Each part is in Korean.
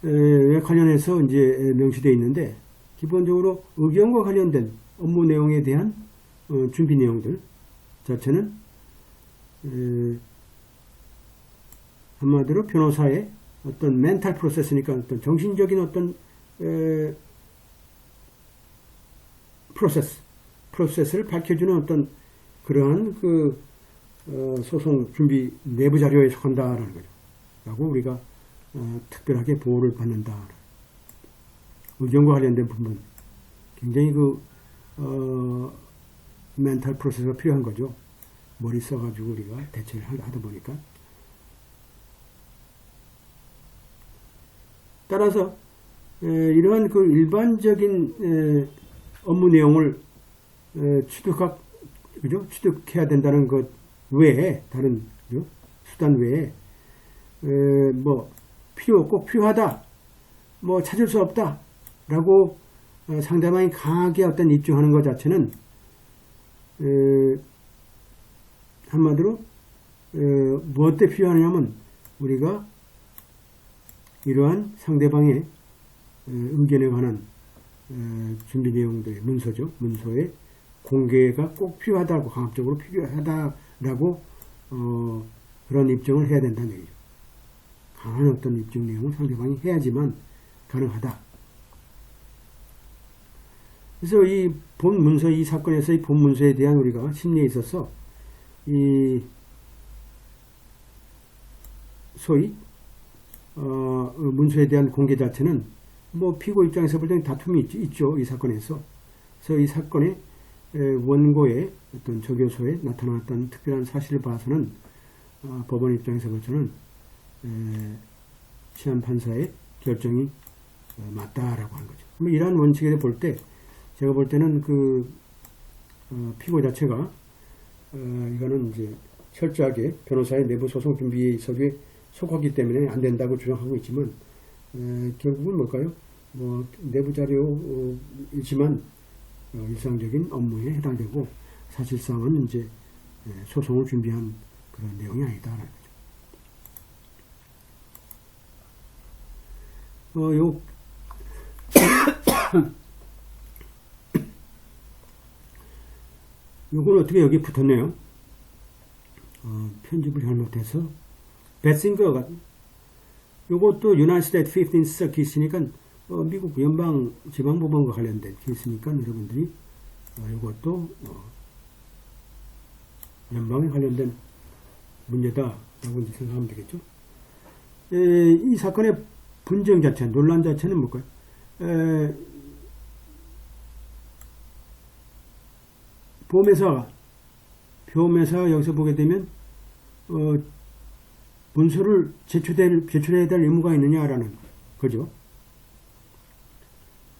관련해서 이제 명시되어 있는데, 기본적으로 의견과 관련된 업무 내용에 대한 준비 내용들 자체는 한마디로 변호사의 어떤 멘탈 프로세스니까 어떤 정신적인 어떤 프로세스를 밝혀주는 어떤 그러한 그 소송 준비 내부 자료에 속한다라는 거죠. 라고 우리가 특별하게 보호를 받는다. 의견과 관련된 부분 굉장히 그 멘탈 프로세스가 필요한 거죠. 머리 써가지고 우리가 대처를 하다 보니까. 따라서 이러한 그 일반적인 업무 내용을 취득해야 된다는 것 외에 다른 수단 외에 뭐 꼭 필요하다, 뭐 찾을 수 없다라고 상대방이 강하게 어떤 입증하는 것 자체는 한마디로 무엇 때 필요하냐면 우리가 이러한 상대방의 의견에 관한 준비 내용들의 문서죠. 문서의 공개가 꼭 필요하다고, 강압적으로 필요하다라고 그런 입증을 해야 된다는 얘기죠. 강한 어떤 입증 내용을 상대방이 해야지만 가능하다. 그래서 이 본 문서, 이 사건에서 이 본 문서에 대한 우리가 심리에 있어서 이 소위 문서에 대한 공개 자체는 뭐 피고 입장에서 볼 때는 다툼이 있죠. 이 사건에서. 그래서 이 사건의 원고의 어떤 조교소에 나타났던 특별한 사실을 봐서는 법원 입장에서 볼 때는 시한 판사의 결정이 맞다라고 하는 거죠. 그럼 이러한 원칙에 볼 때 제가 볼 때는 그 피고 자체가 이거는 이제 철저하게 변호사의 내부 소송 준비 서류에 속하기 때문에 안 된다고 주장하고 있지만 결국은 뭘까요? 뭐 내부 자료이지만 일상적인 업무에 해당되고 사실상은 이제 소송을 준비한 그런 내용이 아니다라는 거죠. 요건 어떻게 여기 붙었네요. 편집을 잘못해서 베싱거가 요것도 United States 15th Circuit이니까 미국 연방 지방법원과 관련된 케이스니까 여러분들이 요것도 연방에 관련된 문제다라고 이제 생각하면 되겠죠. 이 사건의 분쟁 자체, 논란 자체는 뭘까요? 보험회사가 여기서 보게 되면 문서를 제출해야 될 의무가 있느냐라는 거죠.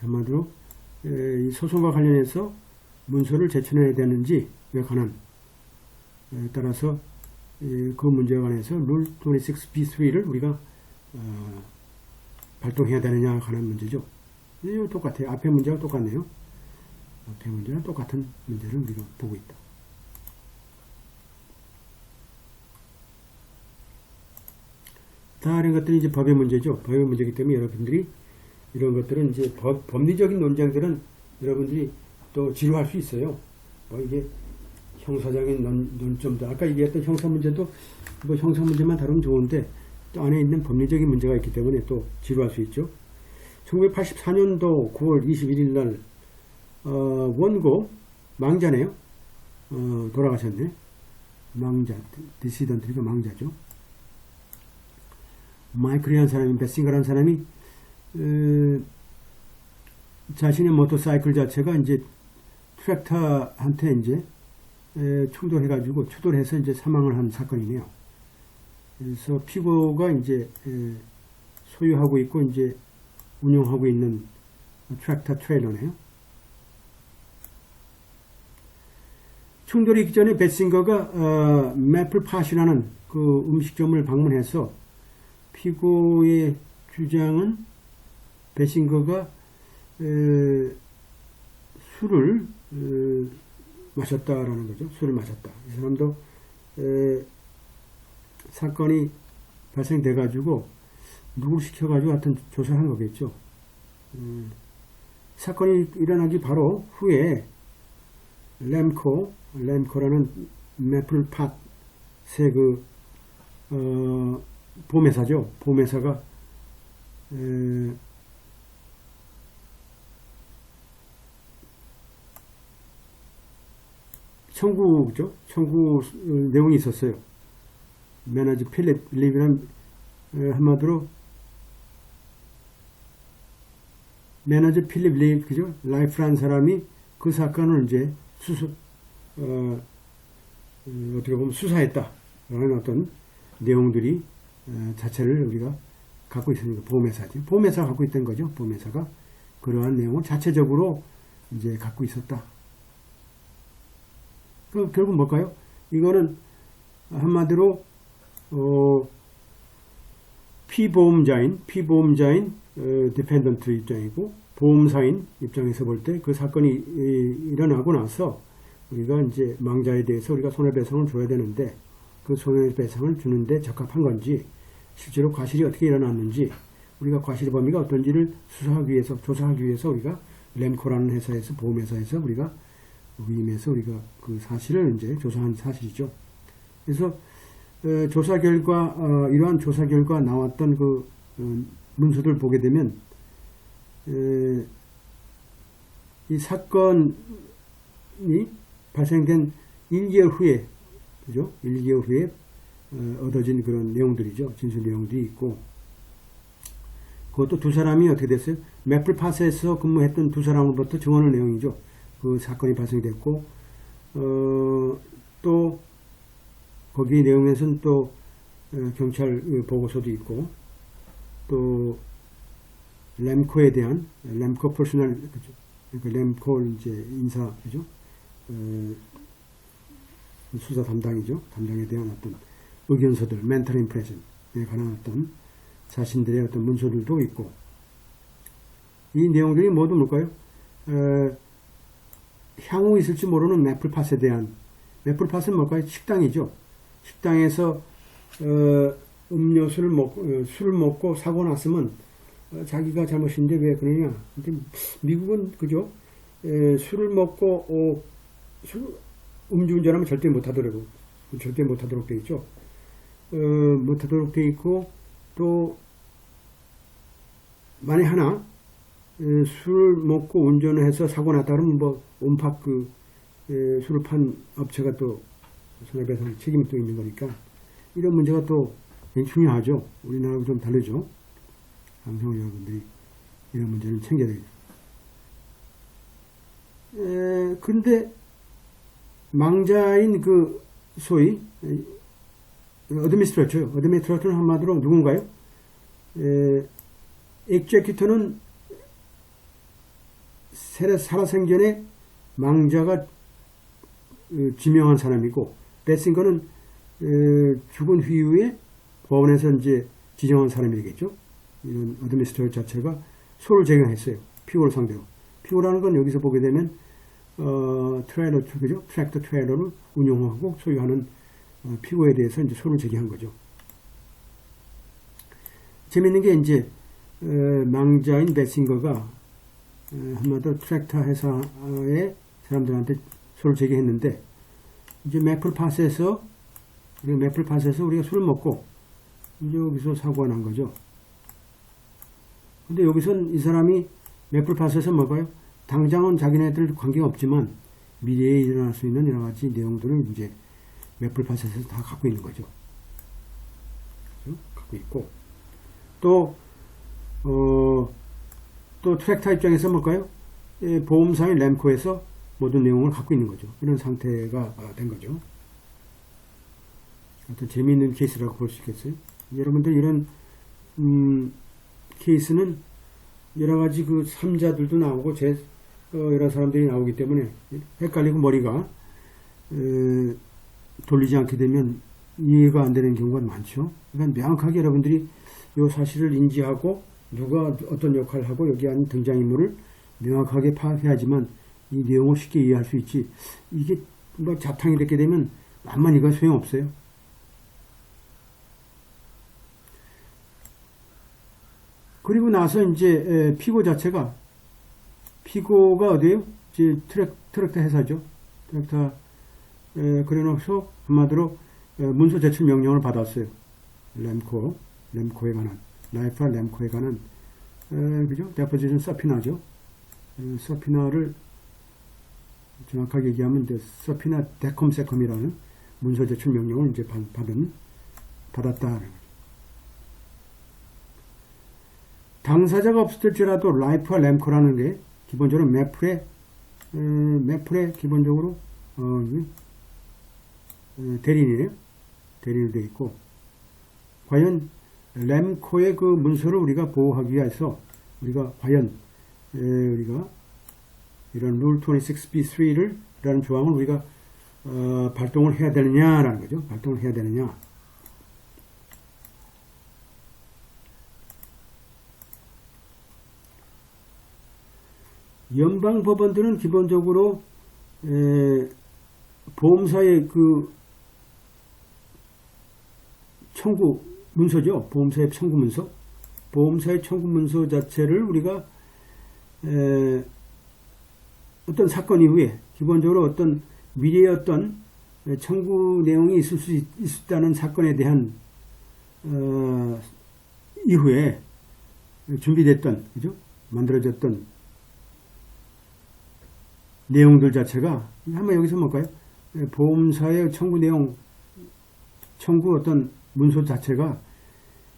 한마디로 이 소송과 관련해서 문서를 제출해야 되는지에 관한 따라서 그 문제에 관해서 룰 26B3를 우리가 발동해야 되느냐에 관한 문제죠. 이거 똑같아요. 앞에 문제가 똑같네요. 앞에 문제랑 똑같은 문제를 우리가 보고 있다. 다른 것들이 이제 법의 문제죠. 법의 문제이기 때문에 여러분들이 이런 것들은 이제 법리적인 논쟁들은 여러분들이 또 지루할 수 있어요. 뭐 이게 형사적인 논점도 아까 얘기했던 형사 문제도 뭐 형사 문제만 다루면 좋은데 또 안에 있는 법리적인 문제가 있기 때문에 또 지루할 수 있죠. 1984년도 9월 21일 날 원고 망자네요. 돌아가셨네. 망자, 디시던트니까 망자죠. 마이클이라는 사람이, 베싱거라는 사람이 자신의 모터사이클 자체가 이제 트랙터한테 이제 충돌해가지고 추돌해서 이제 사망을 한 사건이네요. 그래서 피고가 이제 소유하고 있고 이제 운영하고 있는 트랙터 트레일러네요. 충돌이 있기 전에 베싱거가 매플팟이라는 그 음식점을 방문해서 피고의 주장은 베싱거가 술을 마셨다라는 거죠. 술을 마셨다. 이 사람도 사건이 발생돼 가지고 누굴 시켜가지고 하여튼 조사를 한 거겠죠. 사건이 일어나기 바로 후에 램코라는 매플 팟의 보험회사죠. 보험회사가 청구 내용이 있었어요. 매니저 필립 립이란 한마디로 매니저 필립 립 그죠? 라이프라는 사람이 그 사건을 이제 어떻게 보면 수사했다라는 어떤 내용들이 자체를 우리가 갖고 있으니까 보험회사죠. 보험회사가 갖고 있던 거죠. 보험회사가 그러한 내용을 자체적으로 이제 갖고 있었다. 그 결국 뭘까요? 이거는 한마디로 피보험자인 디펜던트 입장이고 보험사인 입장에서 볼 때 그 사건이 일어나고 나서 우리가 이제 망자에 대해서 우리가 손해배상을 줘야 되는데 그 손해배상을 주는데 적합한 건지 실제로 과실이 어떻게 일어났는지 우리가 과실의 범위가 어떤지를 수사하기 위해서 조사하기 위해서 우리가 램코라는 회사에서 보험회사에서 우리가 위임해서 우리가 그 사실을 이제 조사한 사실이죠. 그래서 조사 결과 이러한 조사 결과 나왔던 그 문서들 보게 되면 이 사건이 발생된 1개월 후에 그죠? 1개월 후에 얻어진 그런 내용들이죠. 진술 내용들이 있고 그것도 두 사람이 어떻게 됐어요? 매플팟에서 근무했던 두 사람으로부터 증언의 내용이죠. 그 사건이 발생됐고 또 거기 내용에서는 또 경찰 보고서도 있고 또 램코에 대한 램코 퍼스널 그죠? 그러니까 램코 이제 인사 그죠? 수사 담당이죠. 담당에 대한 어떤 의견서들, 멘탈 임프레션에 관한 어떤 자신들의 어떤 문서들도 있고 이 내용들이 모두 뭘까요? 향후 있을지 모르는 매플팟에 대한 매플팟은 뭘까요? 식당이죠. 식당에서 음료수를 먹고 술을 먹고 사고 났으면 자기가 잘못인데 왜 그러냐? 근데 미국은 그죠? 술을 먹고 음주운전하면 절대 못하더라고. 절대 못하도록 돼 있죠. 못하도록 돼 있고 또 만에 하나 술을 먹고 운전을 해서 사고 났다 그러면 뭐 온팍 술을 판 업체가 또 손해배상 책임이 또 있는 거니까 이런 문제가 또 중요하죠. 우리나라하고 좀 다르죠. 방송 여러분들이 이런 문제를 챙겨야 되겠죠. 근데 망자인 그 소위 어드미니스트레이터는 한마디로 누군가요? 엑제큐터는 살아생전에 망자가 지명한 사람이고 베싱거는 죽은 후에 법원에서 이제 지정한 사람이 되겠죠. 이런 어드미니스트레이터 자체가 소를 제공했어요. 피고를 상대로. 피고라는 건 여기서 보게 되면 트레일러, 그죠? 트랙터 트레일러를 운영하고 소유하는 피고에 대해서 이제 소를 제기한 거죠. 재밌는 게 이제 망자인 베싱거가 한마디로 트랙터 회사의 사람들한테 소를 제기했는데 이제 매플팟에서 우리가 술을 먹고 이제 여기서 사고가 난 거죠. 근데 여기선 이 사람이 매플팟에서 뭐가요? 당장은 자기네들 관계가 없지만 미래에 일어날 수 있는 여러 가지 내용들을 이제 매플팟에서 다 갖고 있는 거죠. 그렇죠? 갖고 있고 또 트랙터 입장에서 뭘까요? 보험사인 램코에서 모든 내용을 갖고 있는 거죠. 이런 상태가 된 거죠. 어떤 재미있는 케이스라고 볼 수 있겠어요. 여러분들 이런 케이스는 여러 가지 그 3자들도 나오고 여러 사람들이 나오기 때문에 헷갈리고 머리가 돌리지 않게 되면 이해가 안 되는 경우가 많죠. 그러니까 명확하게 여러분들이 이 사실을 인지하고 누가 어떤 역할을 하고 여기 하는 등장인물을 명확하게 파악해야지만 이 내용을 쉽게 이해할 수 있지. 이게 뭐 잡탕이 됐게 되면 만만 이거 소용없어요. 그리고 나서 이제 피고가 어디에요? 이제 트랙터 회사죠. 트랙터 그래놓고 한마디로 문서 제출 명령을 받았어요. 램코에 관한 라이프와 램코에 관한 그죠? 데포지션 서피나죠. 서피나를 정확하게 얘기하면 이제 서피나 데컴세컴이라는 문서 제출 명령을 이제 받았다. 당사자가 없을지라도 라이프와 램코라는 게 기본적으로 매플에 기본적으로 대리인이에요. 대리인이 되어 있고, 과연 램코의 그 문서를 우리가 보호하기 위해서 우리가 과연 우리가 이런 룰 26B3를 라는 조항을 우리가 발동을 해야 되느냐라는 거죠. 발동을 해야 되느냐. 연방 법원들은 기본적으로 보험사의 그 청구 문서죠. 보험사의 청구 문서. 보험사의 청구 문서 자체를 우리가 어떤 사건 이후에 기본적으로 어떤 미래의 어떤 청구 내용이 있을 수 있다는 사건에 대한 이후에 준비됐던 그죠? 만들어졌던 내용들 자체가 한번 여기서 볼까요? 보험사의 청구 내용, 청구 어떤 문서 자체가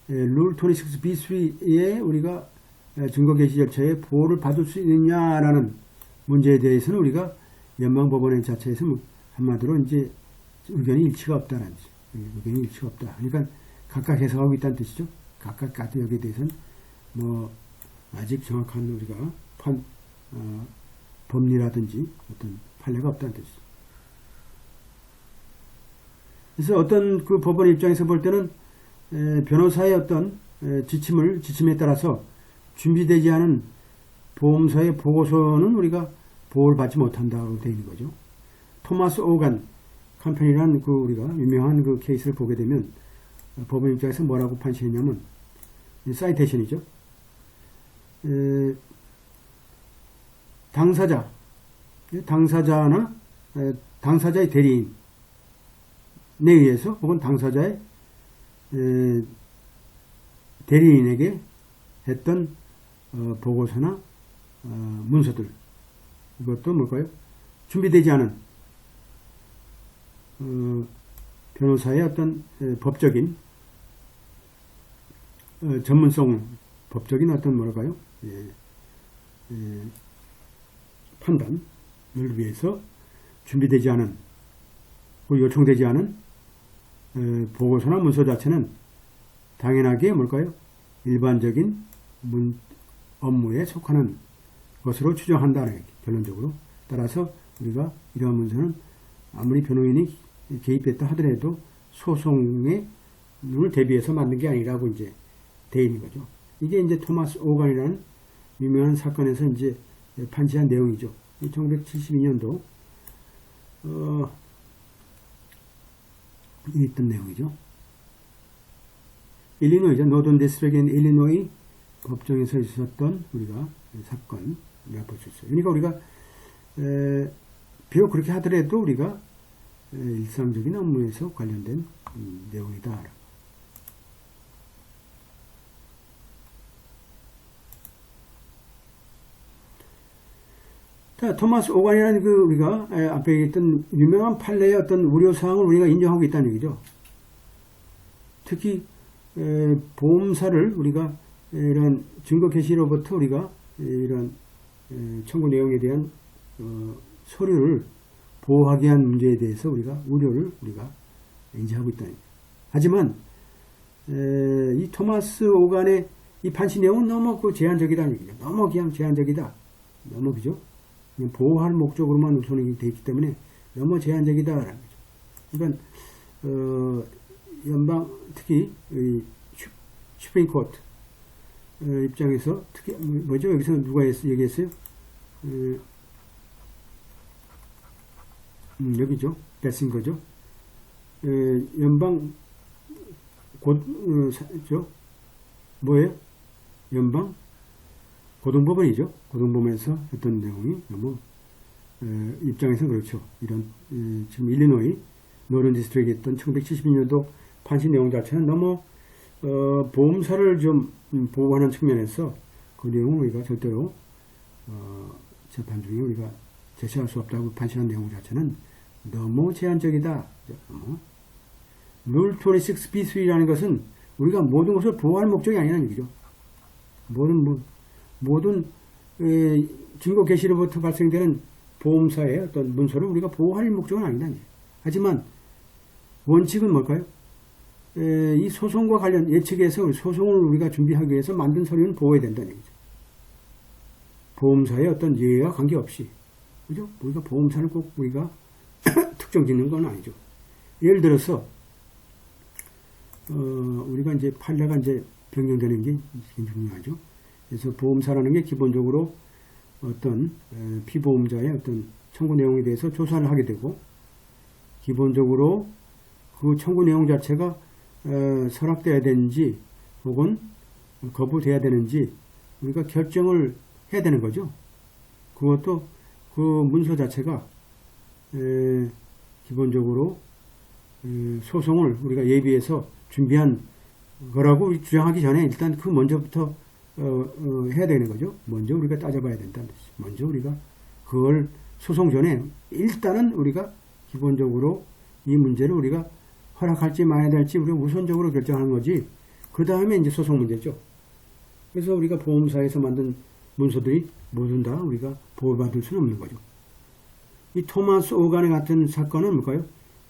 룰 26B3에 우리가 증거 개시 절차에 보호를 받을 수 있느냐라는 문제에 대해서는 우리가 연방법원의 자체에서 한마디로 이제 의견이 일치가 없다라는 거죠. 의견이 일치가 없다. 그러니까 각각 해석하고 있다는 뜻이죠. 각각 여기에 대해서는 뭐 아직 정확한 우리가 법리라든지 어떤 판례가 없다는 뜻이죠. 그래서 어떤 그 법원 입장에서 볼 때는 변호사의 어떤 지침에 따라서 준비되지 않은 보험사의 보고서는 우리가 보호를 받지 못한다고 되어 있는 거죠. 토마스 오간 컴퍼니라는 그 우리가 유명한 그 케이스를 보게 되면 법원 입장에서 뭐라고 판시했냐면 사이테이션이죠. 당사자나 당사자의 대리인에 의해서 혹은 당사자의 대리인에게 했던 보고서나 문서들, 이것도 뭘까요? 준비되지 않은 변호사의 어떤 법적인 전문성, 법적인 어떤 뭐랄까요? 판단을 위해서 준비되지 않은, 요청되지 않은 보고서나 문서 자체는 당연하게 뭘까요? 일반적인 업무에 속하는 것으로 추정한다는 얘기, 결론적으로. 따라서 우리가 이러한 문서는 아무리 변호인이 개입했다 하더라도 소송에 눈을 대비해서 만든 게 아니라고 이제 되어 있는 거죠. 이게 이제 토마스 오간이라는 유명한 사건에서 이제 판시한 내용이죠. 1972년도 있던 내용이죠. 일리노이죠. 노던 디스트릭 인 일리노이 법정에서 있었던 우리가 사건이라고 볼 수 있어요. 그러니까 우리가 비록 그렇게 하더라도 우리가 일상적인 업무에서 관련된 내용이다. 토마스 오간이라는 그 우리가 앞에 얘기했던 유명한 판례의 어떤 우려사항을 우리가 인정하고 있다는 얘기죠. 특히 보험사를 우리가 이런 증거 개시로부터 우리가 이런 청구 내용에 대한 서류를 보호하기 위한 문제에 대해서 우리가 우려를 우리가 인지하고 있다는 얘기죠. 하지만 이 토마스 오간의 이 판시 내용은 너무 그 제한적이다는 얘기죠. 너무 그냥 제한적이다. 너무 그죠? 보호할 목적으로만 우선이 되어 있기 때문에 너무 제한적이다라는 거죠. 그러니까 연방 특히 슈프림 코트 입장에서 특히 뭐죠? 여기서 누가 얘기했어요? 여기죠. 베싱거죠. 연방 뭐예요? 연방 고등법원이죠. 고등법원에서 했던 내용이 너무 입장에서 그렇죠. 이런 지금 일리노이 노런 디스트릭에 했던 1972년도 판시 내용 자체는 너무 보험사를 좀 보호하는 측면에서 그 내용을 우리가 절대로 재판 중에 우리가 제시할 수 없다고 판시한 내용 자체는 너무 제한적이다. 룰 26B3라는 것은 우리가 모든 것을 보호할 목적이 아니라는 얘기죠. 모든 증거 개시로부터 발생되는 보험사의 어떤 문서를 우리가 보호할 목적은 아니다는 얘기죠. 하지만 원칙은 뭘까요? 이 소송과 관련 예측에서 소송을 우리가 준비하기 위해서 만든 서류는 보호해야 된다는 얘기죠. 보험사의 어떤 예외와 관계없이, 그죠? 우리가 보험사를 꼭 우리가 특정 짓는 건 아니죠. 예를 들어서 우리가 이제 판례가 이제 변경되는 게 중요하죠. 그래서 보험사라는 게 기본적으로 어떤 피보험자의 어떤 청구 내용에 대해서 조사를 하게 되고, 기본적으로 그 청구 내용 자체가 서랍돼야 되는지 혹은 거부돼야 되는지 우리가 결정을 해야 되는 거죠. 그것도 그 문서 자체가 기본적으로 소송을 우리가 예비해서 준비한 거라고 주장하기 전에 일단 그 먼저부터 해야 되는 거죠. 먼저 우리가 따져봐야 된다는 뜻이죠. 먼저 우리가 그걸 소송 전에 일단은 우리가 기본적으로 이 문제를 우리가 허락할지 말아야 될지 우리가 우선적으로 결정하는 거지. 그 다음에 이제 소송 문제죠. 그래서 우리가 보험사에서 만든 문서들이 모두 다 우리가 보호받을 수는 없는 거죠. 이 토마스 오간의 같은 사건은 뭘까요?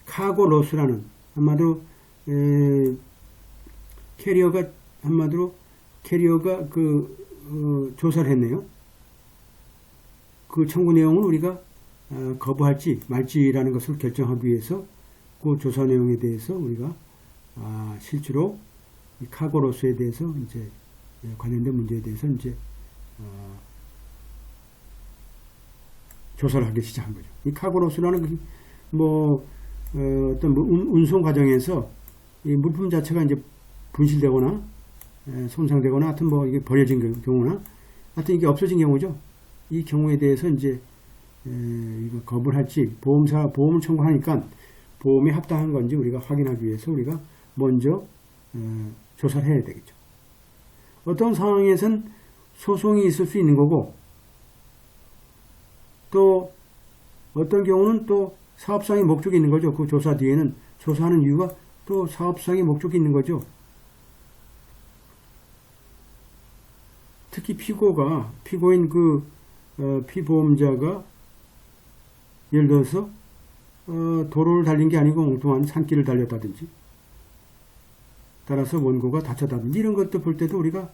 카고 로스라는 한마디로 캐리어가 조사를 했네요. 그 청구 내용을 우리가 거부할지 말지라는 것을 결정하기 위해서 그 조사 내용에 대해서 우리가 실제로 이 카고 로스에 대해서 이제 관련된 문제에 대해서 이제 조사를 하기 시작한 거죠. 이 카고 로스라는 어떤 운송 과정에서 이 물품 자체가 이제 분실되거나 손상되거나 하여튼 이게 버려진 경우나 하여튼 이게 없어진 경우죠. 이 경우에 대해서 이제 이거 거부를 할지 보험을 청구하니까 보험에 합당한 건지 우리가 확인하기 위해서 우리가 먼저 조사를 해야 되겠죠. 어떤 상황에선 소송이 있을 수 있는 거고, 또 어떤 경우는 또 사업상의 목적이 있는 거죠. 그 조사 뒤에는 조사하는 이유가 또 사업상의 목적이 있는 거죠. 특히 피고인 피보험자가 예를 들어서 도로를 달린 게 아니고 엉뚱한 산길을 달렸다든지, 따라서 원고가 다쳤다든지, 이런 것도 볼 때도 우리가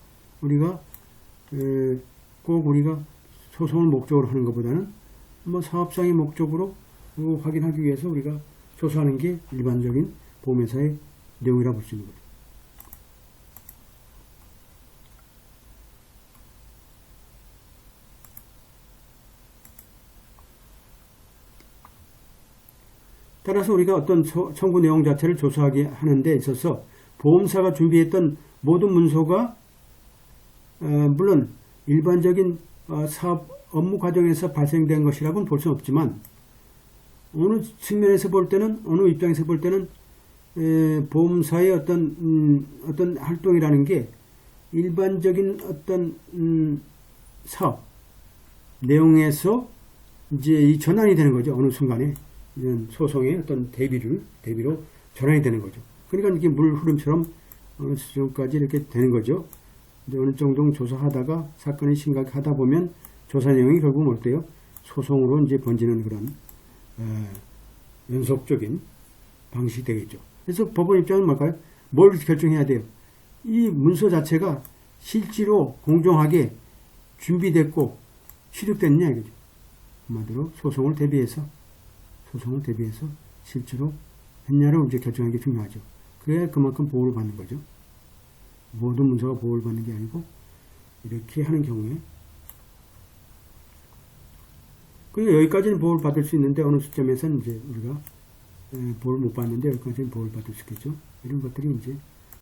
꼭 우리가 소송을 목적으로 하는 것보다는 사업상의 목적으로 확인하기 위해서 우리가 조사하는 게 일반적인 보험회사의 내용이라 볼 수 있는 거죠. 따라서 우리가 어떤 청구 내용 자체를 조사하게 하는 데 있어서 보험사가 준비했던 모든 문서가 물론 일반적인 사업 업무 과정에서 발생된 것이라고는 볼 수는 없지만, 어느 측면에서 볼 때는, 어느 입장에서 볼 때는 보험사의 어떤 활동이라는 게 일반적인 어떤 사업 내용에서 이제 이 전환이 되는 거죠. 어느 순간에 이런 소송의 어떤 대비로 전환이 되는 거죠. 그러니까 이게 물 흐름처럼 어느 수준까지 이렇게 되는 거죠. 어느 정도 조사하다가 사건이 심각하다 보면 조사 내용이 결국은 어때요? 소송으로 이제 번지는 그런 연속적인 방식이 되겠죠. 그래서 법원 입장은 뭘까요? 뭘 결정해야 돼요? 이 문서 자체가 실제로 공정하게 준비됐고 취득됐냐 이거죠. 한마디로 소송을 대비해서 실제로 했냐를 이제 결정하는 게 중요하죠. 그래야 그만큼 보호를 받는 거죠. 모든 문서가 보호를 받는 게 아니고 이렇게 하는 경우에, 그리고 여기까지는 보호를 받을 수 있는데 어느 시점에서는 이제 우리가 보호를 못 받는데 여기까지는 보호를 받을 수 있겠죠. 이런 것들이 이제